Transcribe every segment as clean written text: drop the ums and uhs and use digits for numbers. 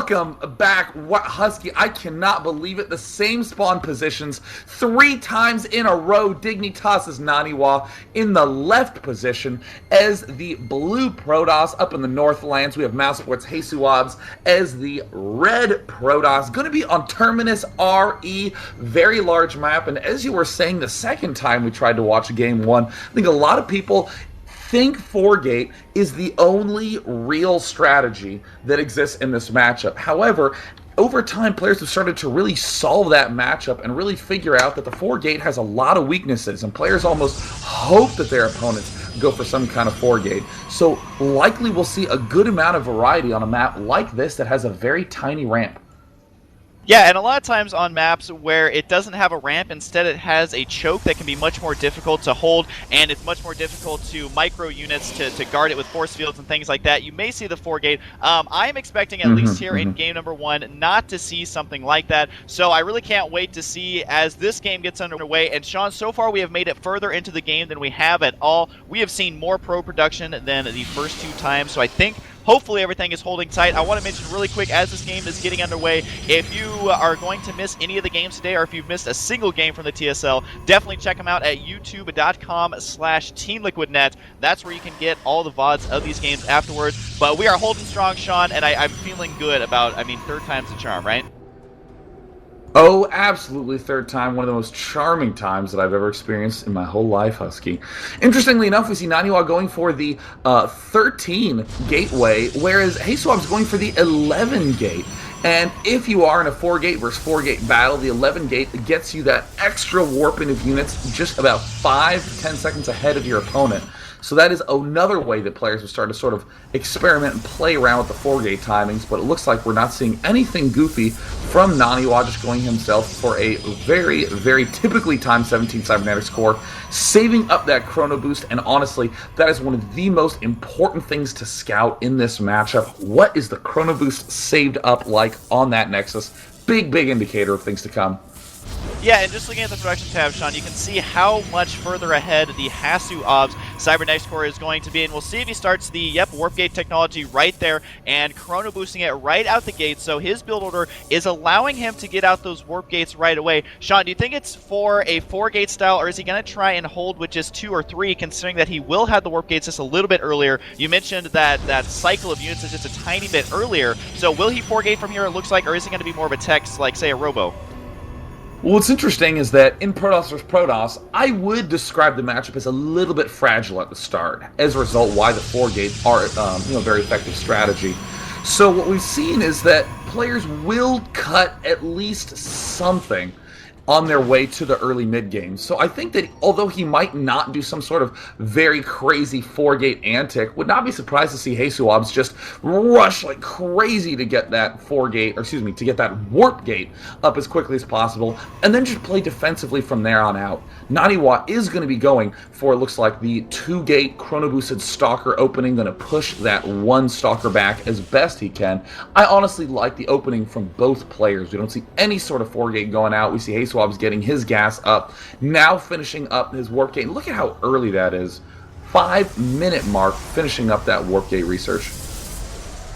Welcome back, Husky. I cannot believe it. The same spawn positions 3 times in a row. Dignitas.NaNiwa in the left position as the blue Protoss. Up in the Northlands, we have mouz.HasuObs as the red Protoss. Going to be on Terminus RE. Very large map. And as you were saying the second time we tried to watch Game 1, I think a lot of people think 4-gate is the only real strategy that exists in this matchup. However, over time, players have started to really solve that matchup and really figure out that the 4-gate has a lot of weaknesses, and players almost hope that their opponents go for some kind of 4-gate. So likely we'll see a good amount of variety on a map like this that has a very tiny ramp. Yeah, and a lot of times on maps where it doesn't have a ramp, instead it has a choke that can be much more difficult to hold, and it's much more difficult to micro units to guard it with force fields and things like that. You may see the 4-gate. I am expecting, at least here in game number 1, not to see something like that. So I really can't wait to see as this game gets underway. And Sean, so far we have made it further into the game than we have at all. We have seen more pro production than the first 2 times, so I think hopefully everything is holding tight. I want to mention really quick as this game is getting underway, if you are going to miss any of the games today, or if you've missed a single game from the TSL, definitely check them out at youtube.com/TeamLiquidNet. That's where you can get all the VODs of these games afterwards. But we are holding strong, Sean, and I'm feeling good about, third time's the charm, right? Oh, absolutely, third time. One of the most charming times that I've ever experienced in my whole life, Husky. Interestingly enough, we see NaNiwa going for the 13 gateway, whereas HasuObs going for the 11 gate. And if you are in a 4-gate versus 4-gate battle, the 11 gate gets you that extra warping of units just about 5 to 10 seconds ahead of your opponent. So that is another way that players will start to sort of experiment and play around with the 4-gate timings, but it looks like we're not seeing anything goofy from NaNiwa, just going himself for a very, very typically timed 17 cybernetics core, saving up that chrono boost, and honestly, that is one of the most important things to scout in this matchup. What is the chrono boost saved up like on that Nexus? Big, big indicator of things to come. Yeah, and just looking at the production tab, Sean, you can see how much further ahead the HasuObs Cybernetics core is going to be, and we'll see if he starts the, Warp Gate technology right there and chrono boosting it right out the gate, so his build order is allowing him to get out those Warp Gates right away. Sean, do you think it's for a 4-gate style, or is he going to try and hold with just 2 or 3, considering that he will have the Warp Gates just a little bit earlier? You mentioned that cycle of units is just a tiny bit earlier, so will he 4-gate from here, it looks like, or is he going to be more of a text like, say, a Robo? Well, what's interesting is that in Protoss vs. Protoss, I would describe the matchup as a little bit fragile at the start. As a result, why the 4-gate are very effective strategy. So what we've seen is that players will cut at least something on their way to the early mid-game. So I think that although he might not do some sort of very crazy 4-gate antic, would not be surprised to see HasuObs just rush like crazy to get that 4-gate, or excuse me, to get that warp gate up as quickly as possible, and then just play defensively from there on out. NaNiwa is going to be going for, it looks like, the 2-gate chrono-boosted Stalker opening, going to push that 1 Stalker back as best he can. I honestly like the opening from both players. We don't see any sort of 4-gate going out. We see HasuObs getting his gas up, now finishing up his warp gate. Look at how early that is. 5-minute mark, finishing up that warp gate research.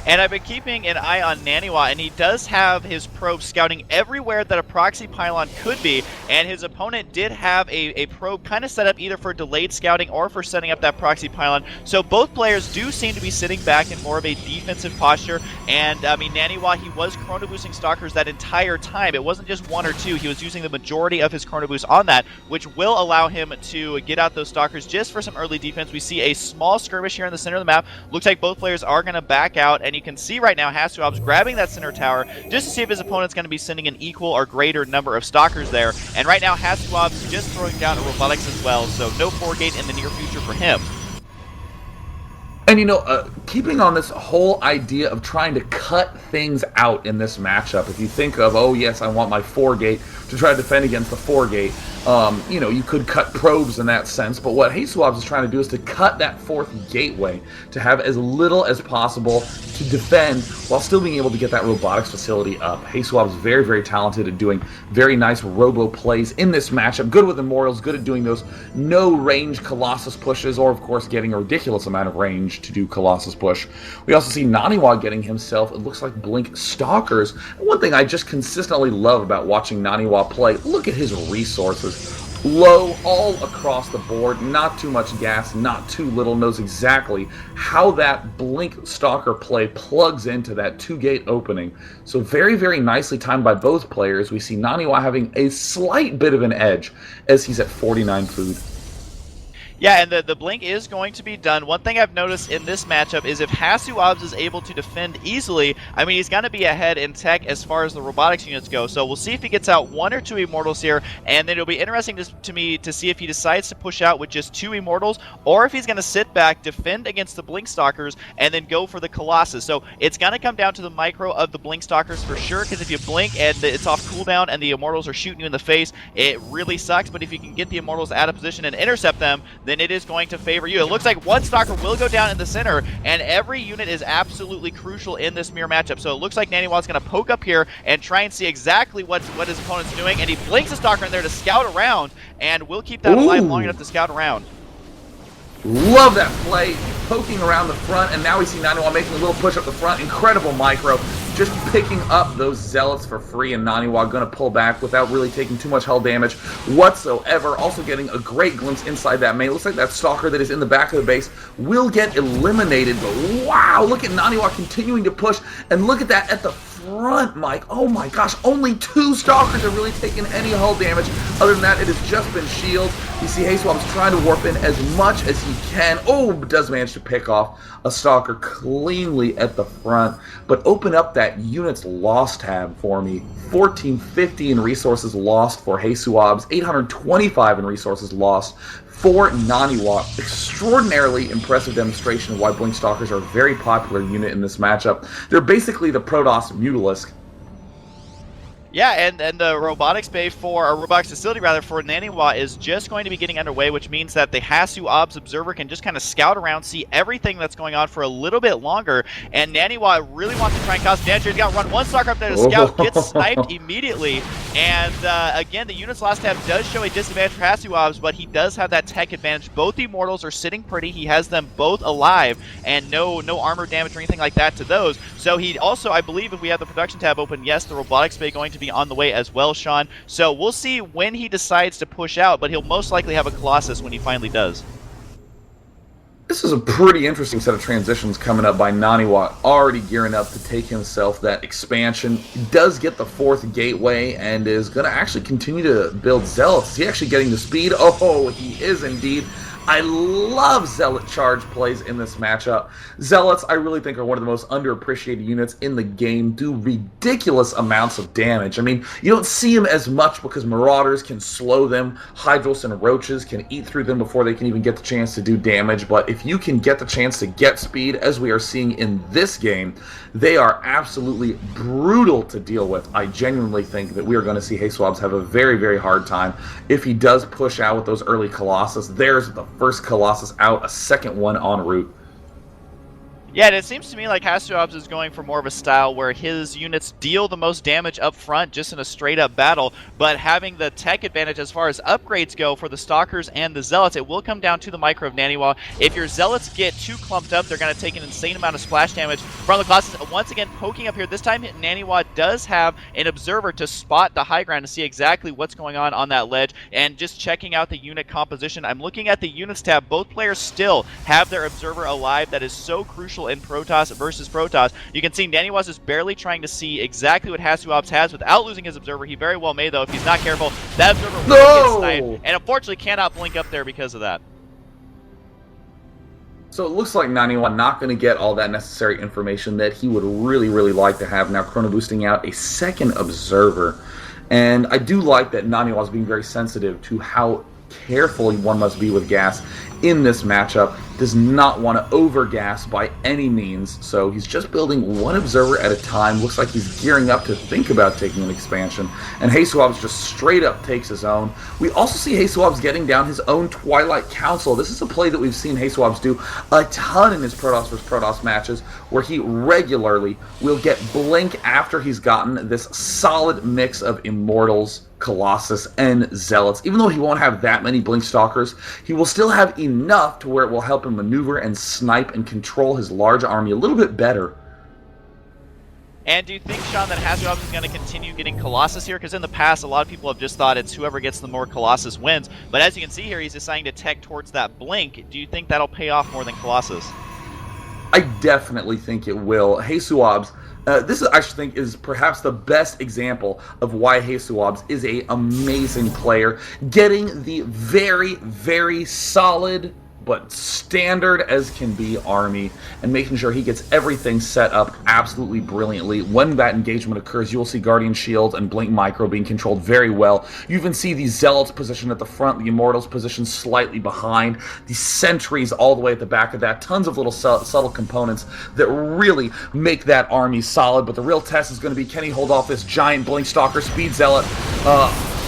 And I've been keeping an eye on NaNiwa, and he does have his probe scouting everywhere that a proxy pylon could be, and his opponent did have a probe kind of set up either for delayed scouting or for setting up that proxy pylon. So both players do seem to be sitting back in more of a defensive posture, and NaNiwa, he was chrono boosting Stalkers that entire time. It wasn't just 1 or 2, he was using the majority of his chrono boost on that, which will allow him to get out those Stalkers just for some early defense. We see a small skirmish here in the center of the map. Looks like both players are going to back out, and you can see right now HasuObs grabbing that center tower just to see if his opponent's going to be sending an equal or greater number of Stalkers there. And right now HasuObs just throwing down a robotics as well, so no 4-gate in the near future for him. And keeping on this whole idea of trying to cut things out in this matchup, if you think of, oh yes, I want my 4-gate to try to defend against the 4-gate, You could cut probes in that sense, but what HasuObs is trying to do is to cut that fourth gateway to have as little as possible to defend while still being able to get that robotics facility up. HasuObs is very, very talented at doing very nice robo plays in this matchup. Good with Immortals, good at doing those no-range Colossus pushes, or of course getting a ridiculous amount of range to do Colossus push. We also see NaNiwa getting himself, it looks like Blink Stalkers. And one thing I just consistently love about watching NaNiwa play, look at his resources. Low all across the board, not too much gas, not too little, knows exactly how that Blink Stalker play plugs into that 2-gate opening. So very, very nicely timed by both players. We see NaNiwa having a slight bit of an edge as he's at 49 food. Yeah, and the blink is going to be done. One thing I've noticed in this matchup is if HasuObs is able to defend easily, I mean, he's going to be ahead in tech as far as the robotics units go. So we'll see if he gets out 1 or 2 Immortals here, and then it'll be interesting to me to see if he decides to push out with just 2 Immortals, or if he's going to sit back, defend against the Blink Stalkers, and then go for the Colossus. So it's going to come down to the micro of the Blink Stalkers for sure, because if you blink and it's off cooldown and the Immortals are shooting you in the face, it really sucks. But if you can get the Immortals out of position and intercept them, then it is going to favor you. It looks like one Stalker will go down in the center, and every unit is absolutely crucial in this mirror matchup. So it looks like NaNiwa is going to poke up here and try and see exactly what his opponent's doing, and he blinks a Stalker in there to scout around, and we'll keep that alive long enough to scout around. Love that play, poking around the front, and now we see NaNiwa making a little push up the front. Incredible micro, just picking up those Zealots for free, and NaNiwa going to pull back without really taking too much hull damage whatsoever. Also getting a great glimpse inside that main. Looks like that Stalker that is in the back of the base will get eliminated, but wow, look at NaNiwa continuing to push, and look at that at the front, Mike. Oh my gosh, only 2 Stalkers have really taken any hull damage. Other than that, it has just been shields. You see HasuObs trying to warp in as much as he can. Oh, does manage to pick off a Stalker cleanly at the front, but open up that units lost tab for me. 1450 in resources lost for HasuObs, 825 in resources lost for NaNiwa. Extraordinarily impressive demonstration of why Blink Stalkers are a very popular unit in this matchup. They're basically the Protoss Mutalisk. Yeah, and the robotics bay for, or robotics facility rather, for NaNiwa is just going to be getting underway, which means that the HasuObs observer can just kind of scout around, see everything that's going on for a little bit longer, and NaNiwa really wants to try and cause damage. He's got to run one Stalker up there to scout, gets sniped immediately, and again, the unit's last tab does show a disadvantage for HasuObs, but he does have that tech advantage. Both Immortals are sitting pretty. He has them both alive, and no armor damage or anything like that to those. So he also, I believe, if we have the production tab open, yes, the robotics bay going to be on the way as well, Sean. So we'll see when he decides to push out, but he'll most likely have a Colossus when he finally does. This is a pretty interesting set of transitions coming up by NaNiwa, already gearing up to take himself that expansion. He does get the 4th gateway and is going to actually continue to build Zealots. Is he actually getting the speed? Oh, he is indeed. I love Zealot charge plays in this matchup. Zealots, I really think, are one of the most underappreciated units in the game, do ridiculous amounts of damage. I mean, you don't see them as much because Marauders can slow them, Hydros and Roaches can eat through them before they can even get the chance to do damage, but if you can get the chance to get speed, as we are seeing in this game, they are absolutely brutal to deal with. I genuinely think that we are going to see HasuObs have a very, very hard time if he does push out with those early Colossus. There's the first Colossus out, a second one en route. Yeah, and it seems to me like HasuObs is going for more of a style where his units deal the most damage up front just in a straight-up battle, but having the tech advantage as far as upgrades go for the Stalkers and the Zealots. It will come down to the micro of NaNiwa. If your Zealots get too clumped up, they're going to take an insane amount of splash damage from the Colossus. Once again, poking up here. This time, NaNiwa does have an observer to spot the high ground to see exactly what's going on that ledge, and just checking out the unit composition. I'm looking at the units tab. Both players still have their observer alive. That is so crucial in Protoss versus Protoss. You can see NaNiwa is barely trying to see exactly what HasuObs has without losing his observer. He very well may, though, if he's not careful. That observer will get sniped, and unfortunately cannot blink up there because of that. So it looks like NaNiwa not going to get all that necessary information that he would really, really like to have. Now chrono boosting out a second observer. And I do like that NaNiwa is being very sensitive to how careful one must be with gas in this matchup. Does not want to over-gas by any means, so he's just building one observer at a time. Looks like he's gearing up to think about taking an expansion, and HasuObs just straight up takes his own. We also see HasuObs getting down his own Twilight Council. This is a play that we've seen HasuObs do a ton in his Protoss vs. Protoss matches, where he regularly will get Blink after he's gotten this solid mix of Immortals, Colossus, and Zealots. Even though he won't have that many Blink Stalkers, he will still have enough to where it will help him maneuver and snipe and control his large army a little bit better. And do you think, Sean, that HasuObs is going to continue getting Colossus here? Because in the past, a lot of people have just thought it's whoever gets the more Colossus wins. But as you can see here, he's deciding to tech towards that Blink. Do you think that'll pay off more than Colossus? I definitely think it will. HasuObs, this I think is perhaps the best example of why HasuObs is an amazing player. Getting the very, very solid but standard as can be army, and making sure he gets everything set up absolutely brilliantly. When that engagement occurs, you will see Guardian Shield and Blink Micro being controlled very well. You even see the Zealots positioned at the front, the Immortals positioned slightly behind, the Sentries all the way at the back of that. Tons of little subtle components that really make that army solid, but the real test is going to be, can he hold off this giant Blink Stalker Speed Zealot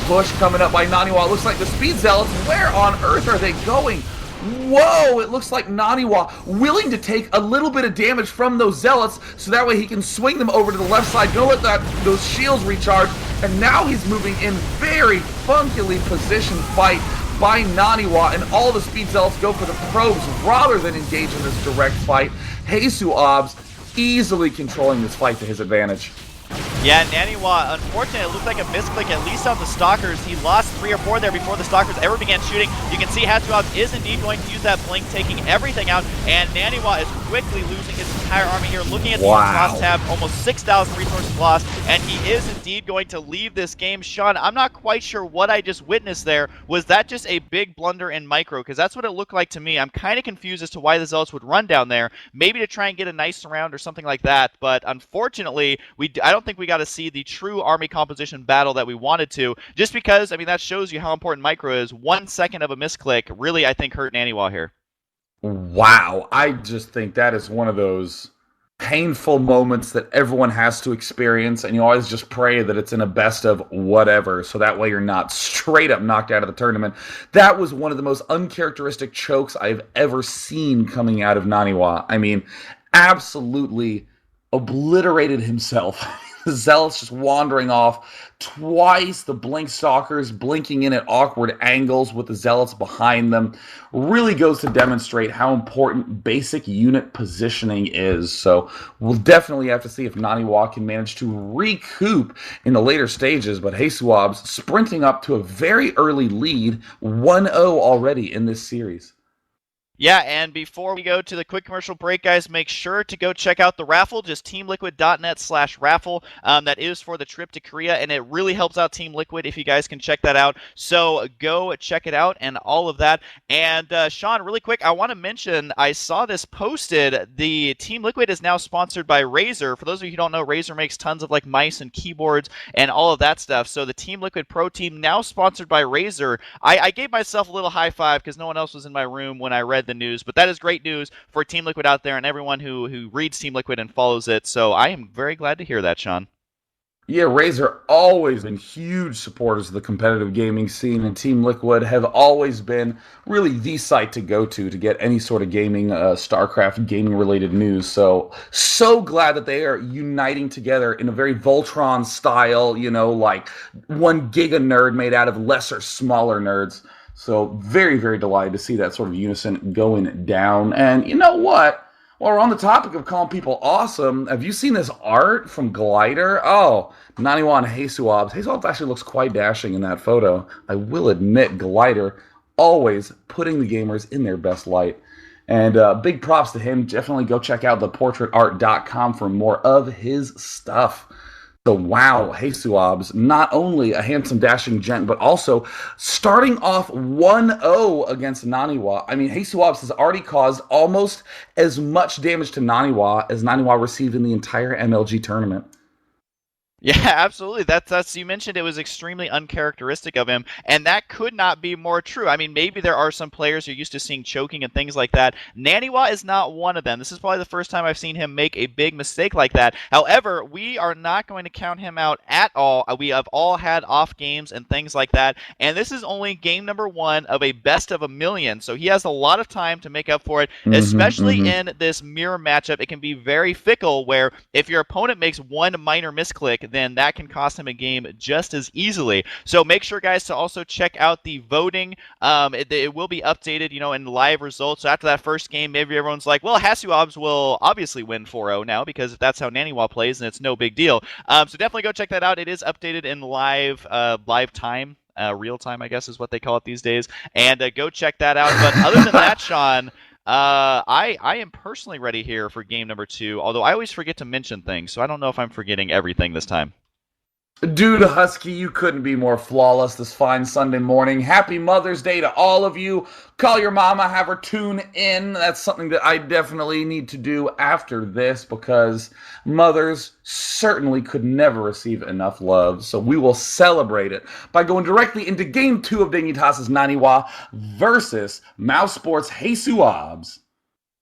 push coming up by NaNiwa? It looks like the Speed Zealots, where on earth are they going? Whoa, it looks like NaNiwa willing to take a little bit of damage from those Zealots so that way he can swing them over to the left side, don't let those shields recharge, and now he's moving in very funkily positioned fight by NaNiwa, and all the Speed Zealots go for the probes rather than engage in this direct fight. HasuObs easily controlling this fight to his advantage. Yeah, NaNiwa, unfortunately, it looked like a misclick, at least on the Stalkers. He lost 3 or 4 there before the Stalkers ever began shooting. You can see HasuObs is indeed going to use that Blink, taking everything out, and NaNiwa is quickly losing his entire army here. Looking at the lost tab, almost 6,000 resources lost, and he is indeed going to leave this game. Sean, I'm not quite sure what I just witnessed there. Was that just a big blunder in micro? Because that's what it looked like to me. I'm kind of confused as to why the Zealots would run down there, maybe to try and get a nice round or something like that, but unfortunately, I don't think we got to see the true army composition battle that we wanted to, just because, I mean, that shows you how important micro is. 1 second of a misclick really, I think, hurt NaNiwa here. Wow, I just think that is one of those painful moments that everyone has to experience, and you always just pray that it's in a best of whatever, so that way you're not straight up knocked out of the tournament. That was one of the most uncharacteristic chokes I've ever seen coming out of NaNiwa. I mean, absolutely obliterated himself. The Zealots just wandering off twice, the Blink Stalkers blinking in at awkward angles with the Zealots behind them. Really goes to demonstrate how important basic unit positioning is. So we'll definitely have to see if NaNiwa can manage to recoup in the later stages, but HasuObs sprinting up to a very early lead, 1-0 already in this series. Yeah, and before we go to the quick commercial break, guys, make sure to go check out the raffle, just teamliquid.net/raffle. That is for the trip to Korea, and it really helps out Team Liquid if you guys can check that out. So go check it out and all of that. And Sean, really quick, I want to mention, I saw this posted. The Team Liquid is now sponsored by Razer. For those of you who don't know, Razer makes tons of like mice and keyboards and all of that stuff. So the Team Liquid Pro Team now sponsored by Razer. I gave myself a little high five because no one else was in my room when I read the news, but that is great news for Team Liquid out there and everyone who reads Team Liquid and follows it. So I am very glad to hear that, Sean. Yeah, Razer always been huge supporters of the competitive gaming scene, and Team Liquid have always been really the site to go to get any sort of gaming, StarCraft gaming-related news. So glad that they are uniting together in a very Voltron style, you know, like one giga nerd made out of lesser, smaller nerds. So very, very delighted to see that sort of unison going down. And you know what? While we're on the topic of calling people awesome, have you seen this art from Glider? Oh, NaNiwa and HasuObs. HasuObs actually looks quite dashing in that photo. I will admit, Glider always putting the gamers in their best light. And big props to him. Definitely go check out theportraitart.com for more of his stuff. So wow, HasuObs, not only a handsome, dashing gent, but also starting off 1-0 against NaNiwa. I mean, HasuObs has already caused almost as much damage to NaNiwa as NaNiwa received in the entire MLG tournament. Yeah, absolutely. That's you mentioned it was extremely uncharacteristic of him, and that could not be more true. I mean, maybe there are some players you're used to seeing choking and things like that. Naniwa is not one of them. This is probably the first time I've seen him make a big mistake like that. However, we are not going to count him out at all. We have all had off games and things like that, and this is only game number one of a best of a million. So he has a lot of time to make up for it, especially in this mirror matchup. It can be very fickle where if your opponent makes one minor misclick, then that can cost him a game just as easily. So make sure, guys, to also check out the voting. It will be updated, in live results. So after that first game, maybe everyone's like, well, HasuObs will obviously win 4-0 now because that's how Naniwa plays, and it's no big deal. So definitely go check that out. It is updated in live time. Real time, I guess, is what they call it these days. And go check that out. But other than that, Sean, I am personally ready here for game number 2, although I always forget to mention things, so I don't know if I'm forgetting everything this time. Dude, Husky, you couldn't be more flawless this fine Sunday morning. Happy Mother's Day to all of you. Call your mama, have her tune in. That's something that I definitely need to do after this because mothers certainly could never receive enough love. So we will celebrate it by going directly into Game 2 of Dignitas.NaNiwa versus mouz.HasuObs.